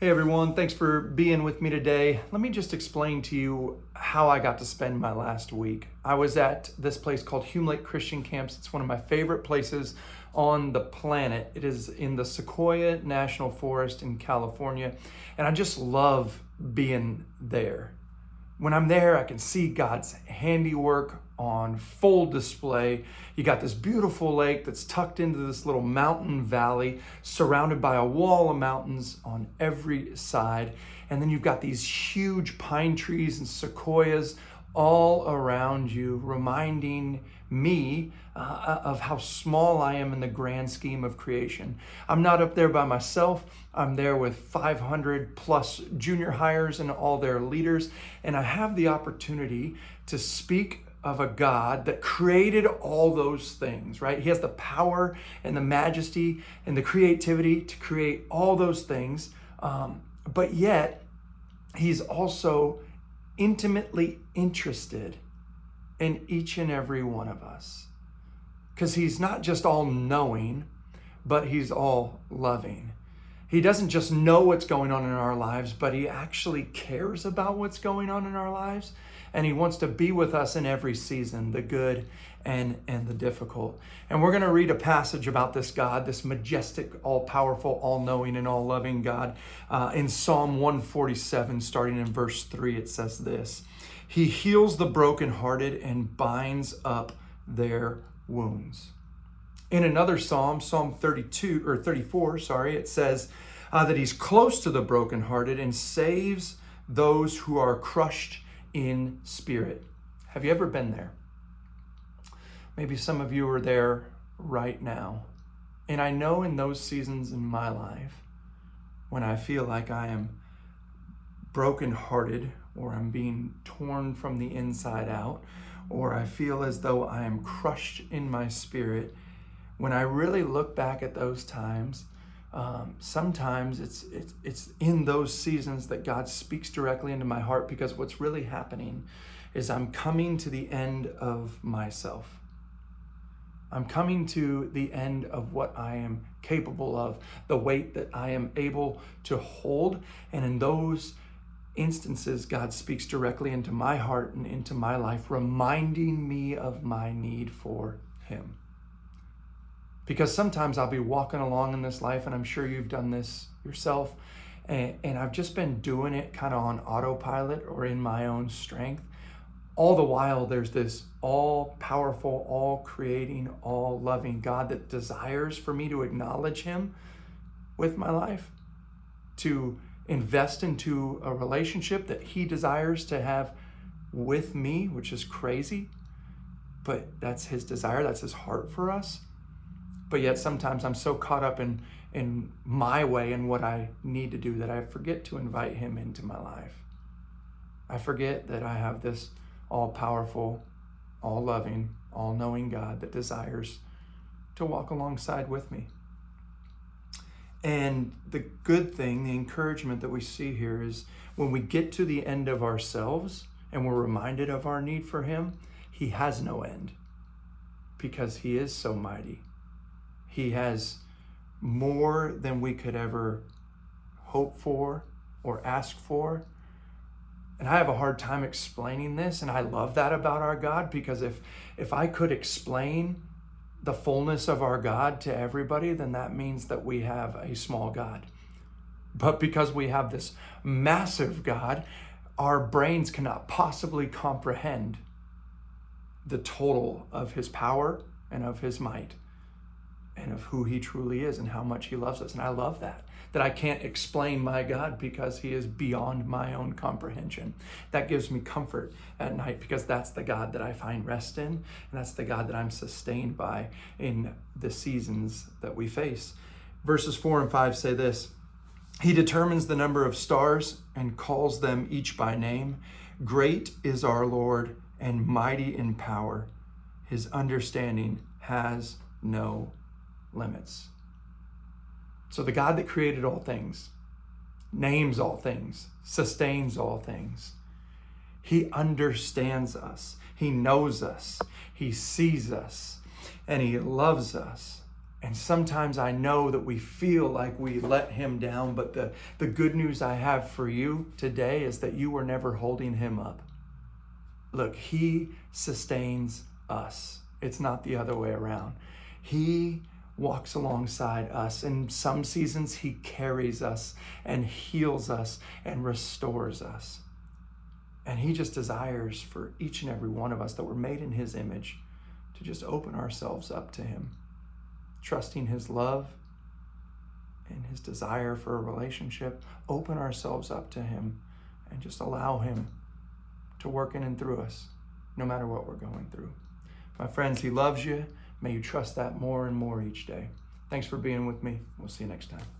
Hey everyone, thanks for being with me today. Let me just explain to you how I got to spend my last week. I was at this place called Hume Lake Christian Camps. It's one of my favorite places on the planet. It is in the Sequoia National Forest in California, and I just love being there. When I'm there, I can see God's handiwork on full display. You got this beautiful lake that's tucked into this little mountain valley, surrounded by a wall of mountains on every side. And then you've got these huge pine trees and sequoias all around you, reminding me of how small I am in the grand scheme of creation. I'm not up there by myself. I'm there with 500 plus junior hires and all their leaders, and I have the opportunity to speak of a God that created all those things, right? He has the power and the majesty and the creativity to create all those things, but yet he's also intimately interested in each and every one of us, because he's not just all knowing, but he's all loving. He doesn't just know what's going on in our lives, but he actually cares about what's going on in our lives. And he wants to be with us in every season, the good and the difficult. And we're going to read a passage about this God, this majestic, all-powerful, all-knowing, and all-loving God. In Psalm 147, starting in verse 3, it says this: He heals the brokenhearted and binds up their wounds. In another psalm, Psalm 34, it says that he's close to the brokenhearted and saves those who are crushed in spirit. Have you ever been there? Maybe some of you are there right now. And I know in those seasons in my life when I feel like I am brokenhearted, or I'm being torn from the inside out, or I feel as though I am crushed in my spirit, when I really look back at those times, sometimes it's in those seasons that God speaks directly into my heart, because what's really happening is I'm coming to the end of myself. I'm coming to the end of what I am capable of, the weight that I am able to hold. And in those instances, God speaks directly into my heart and into my life, reminding me of my need for him. Because sometimes I'll be walking along in this life, and I'm sure you've done this yourself, and I've just been doing it kind of on autopilot or in my own strength. All the while, there's this all-powerful, all-creating, all-loving God that desires for me to acknowledge him with my life, to invest into a relationship that he desires to have with me, which is crazy, but that's his desire, that's his heart for us. But yet sometimes I'm so caught up in my way and what I need to do that I forget to invite him into my life. I forget that I have this all-powerful, all-loving, all-knowing God that desires to walk alongside with me. And the good thing, the encouragement that we see here is when we get to the end of ourselves and we're reminded of our need for him, he has no end, because he is so mighty. He has more than we could ever hope for or ask for. And I have a hard time explaining this, and I love that about our God, because if I could explain the fullness of our God to everybody, then that means that we have a small God. But because we have this massive God, our brains cannot possibly comprehend the total of his power and of his might, and of who he truly is and how much he loves us. And I love that I can't explain my God, because he is beyond my own comprehension. That gives me comfort at night, because that's the God that I find rest in, and that's the God that I'm sustained by in the seasons that we face. Verses 4 and 5 say this: He determines the number of stars and calls them each by name. Great is our Lord and mighty in power. His understanding has no limits. So the God that created all things, names all things, sustains all things, he understands us, he knows us, he sees us, and he loves us And sometimes I know that we feel like we let him down, but the good news I have for you today is that you were never holding him up. Look, he sustains us. It's not the other way around. He walks alongside us. In some seasons, he carries us and heals us and restores us. And he just desires for each and every one of us that were made in his image to just open ourselves up to him, trusting his love and his desire for a relationship. Open ourselves up to him and just allow him to work in and through us, no matter what we're going through. My friends, he loves you. May you trust that more and more each day. Thanks for being with me. We'll see you next time.